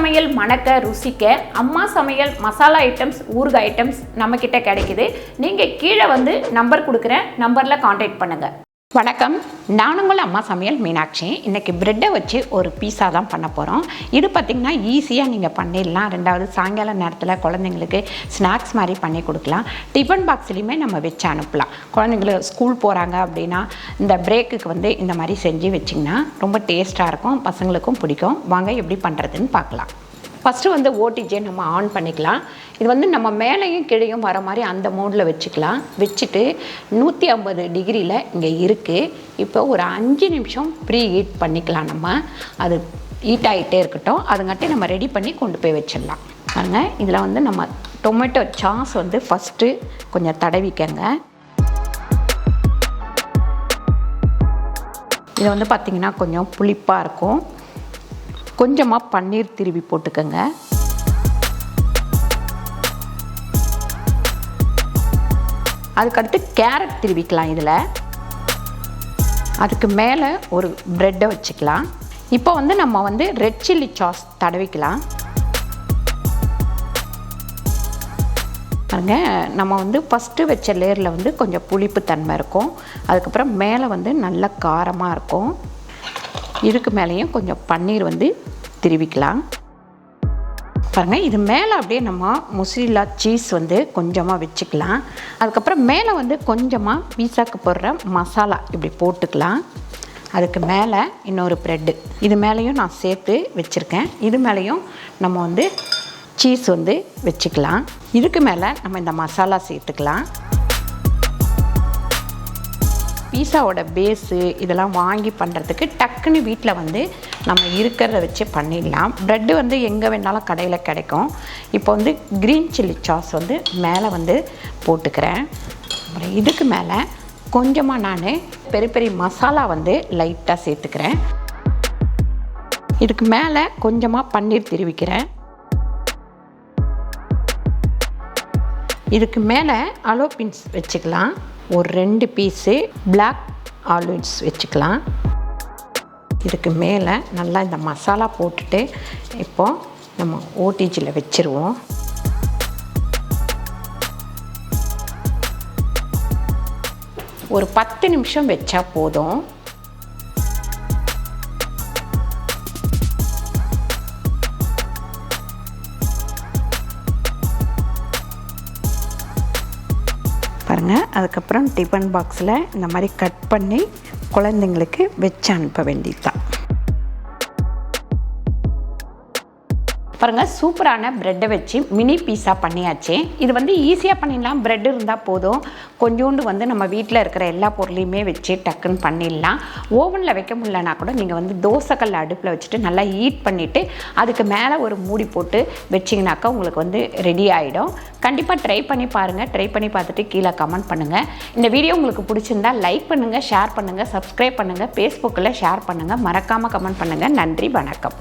சமையல் மணக்க ருசிக்க அம்மா சமையல் மசாலா ஐட்டம்ஸ் ஊறுகாய் ஐட்டம்ஸ் நம்மக்கிட்ட கிடைக்குது. நீங்கள் கீழே வந்து நம்பர் கொடுக்குறேன், நம்பரில் காண்டாக்ட் பண்ணுங்கள். வணக்கம், நான் உங்கள் அம்மா சமையல் மீனாட்சி. இன்றைக்கி ப்ரெட்டை வச்சு ஒரு பீஸா தான் பண்ண போகிறோம். இது பார்த்திங்கன்னா ஈஸியாக நீங்கள் பண்ணிடலாம். ரெண்டாவது சாயங்கால நேரத்தில் குழந்தைங்களுக்கு ஸ்நாக்ஸ் மாதிரி பண்ணி கொடுக்கலாம். டிஃபன் பாக்ஸ்லேயுமே நம்ம வச்சு அனுப்பலாம். குழந்தைங்களுக்கு ஸ்கூல் போகிறாங்க அப்படின்னா இந்த பிரேக்குக்கு வந்து இந்த மாதிரி செஞ்சு வச்சிங்கன்னா ரொம்ப டேஸ்ட்டாக இருக்கும், பசங்களுக்கும் பிடிக்கும். வாங்க எப்படி பண்ணுறதுன்னு பார்க்கலாம். ஃபஸ்ட்டு வந்து ஓடிஜியை நம்ம ஆன் பண்ணிக்கலாம். இது வந்து நம்ம மேலேயும் கீழேயும் வர மாதிரி அந்த மோடில் வச்சுக்கலாம். வச்சுட்டு 150 டிகிரியில் இங்கே இருக்குது. இப்போ ஒரு 5 நிமிஷம் ப்ரீ ஹீட் பண்ணிக்கலாம். நம்ம அது ஹீட் ஆகிட்டே இருக்கட்டும். அதுங்காட்டி நம்ம ரெடி பண்ணி கொண்டு போய் வச்சிடலாம். பாருங்க, இதில் வந்து நம்ம டொமேட்டோ சாஸ் வந்து ஃபஸ்ட்டு கொஞ்சம் தடவிக்கங்க. இது வந்து பார்த்திங்கன்னா கொஞ்சம் புளிப்பாக இருக்கும். கொஞ்சமாக பன்னீர் திருவி போட்டுக்கோங்க. அதுக்கடுத்து கேரட் திருவிக்கலாம். இதில் அதுக்கு மேலே ஒரு ப்ரெட்டை வச்சுக்கலாம். இப்போ வந்து நம்ம வந்து ரெட் சில்லி சாஸ் தடவிக்கலாம். பாருங்க, நம்ம வந்து ஃபஸ்ட்டு வச்ச லேயரில் வந்து கொஞ்சம் புளிப்பு தன்மை இருக்கும். அதுக்கப்புறம் மேலே வந்து நல்ல காரமாக இருக்கும். இதுக்கு மேலேயும் கொஞ்சம் பன்னீர் வந்து திருவிக்கலாம். பாருங்கள், இது மேலே அப்படியே நம்ம முசிலா சீஸ் வந்து கொஞ்சமாக வச்சுக்கலாம். அதுக்கப்புறம் மேலே வந்து கொஞ்சமாக பீஸாக்கு போடுற மசாலா இப்படி போட்டுக்கலாம். அதுக்கு மேலே இன்னொரு ப்ரெட்டு இது மேலேயும் நான் சேர்த்து வச்சுருக்கேன். இது மேலேயும் நம்ம வந்து சீஸ் வந்து வச்சுக்கலாம். இதுக்கு மேலே நம்ம இந்த மசாலா சேர்த்துக்கலாம். பீஸாவோட பேஸு இதெல்லாம் வாங்கி பண்ணுறதுக்கு டக்குன்னு வீட்டில் வந்து நம்ம இருக்கிறத வச்சு பண்ணிடலாம். ப்ரெட்டு வந்து எங்கே வேணாலும் கடையில் கிடைக்கும். இப்போ வந்து க்ரீன் சில்லி சாஸ் வந்து மேலே வந்து போட்டுக்கிறேன். அப்புறம் இதுக்கு மேலே கொஞ்சமாக நான் பெரிய பெரிய மசாலா வந்து லைட்டாக சேர்த்துக்கிறேன். இதுக்கு மேலே கொஞ்சமாக பன்னீர் திருவிக்கிறேன். இதுக்கு மேலே அலோபின்ஸ் வச்சுக்கலாம். ஒரு 2 பீஸு பிளாக் ஆலிவ்ஸ் வச்சுக்கலாம். இதுக்கு மேலே நல்லா இந்த மசாலா போட்டுட்டு இப்போது நம்ம ஓடிஜியில் வச்சுருவோம். ஒரு 10 நிமிஷம் வச்சா போதும். பாருங்கள், அதுக்கப்புறம் டிஃபன் பாக்ஸில் இந்த மாதிரி கட் பண்ணி குழந்தைங்களுக்கு வச்சு அனுப்ப வேண்டியதுதான். பாருங்கள், சூப்பரான ப்ரெட்டை வச்சு மினி பீஸா பண்ணியாச்சு. இது வந்து ஈஸியாக பண்ணிடலாம். ப்ரெட் இருந்தால் போதும். கொஞ்சோண்டு வந்து நம்ம வீட்டில் இருக்கிற எல்லா பொருளையுமே வச்சு டக்குன்னு பண்ணிடலாம். ஓவனில் வைக்க முடியலனா கூட நீங்கள் வந்து தோசைக்கல் அடுப்பில் வச்சுட்டு நல்லா ஹீட் பண்ணிவிட்டு அதுக்கு மேலே ஒரு மூடி போட்டு வச்சிங்கனாக்கா உங்களுக்கு வந்து ரெடி ஆகிடும். கண்டிப்பாக ட்ரை பண்ணி பாருங்கள். ட்ரை பண்ணி பார்த்துட்டு கீழே கமெண்ட் பண்ணுங்கள். இந்த வீடியோ உங்களுக்கு பிடிச்சிருந்தா லைக் பண்ணுங்கள், ஷேர் பண்ணுங்கள், சப்ஸ்கிரைப் பண்ணுங்கள், ஃபேஸ்புக்கில் ஷேர் பண்ணுங்கள், மறக்காமல் கமெண்ட் பண்ணுங்கள். நன்றி, வணக்கம்.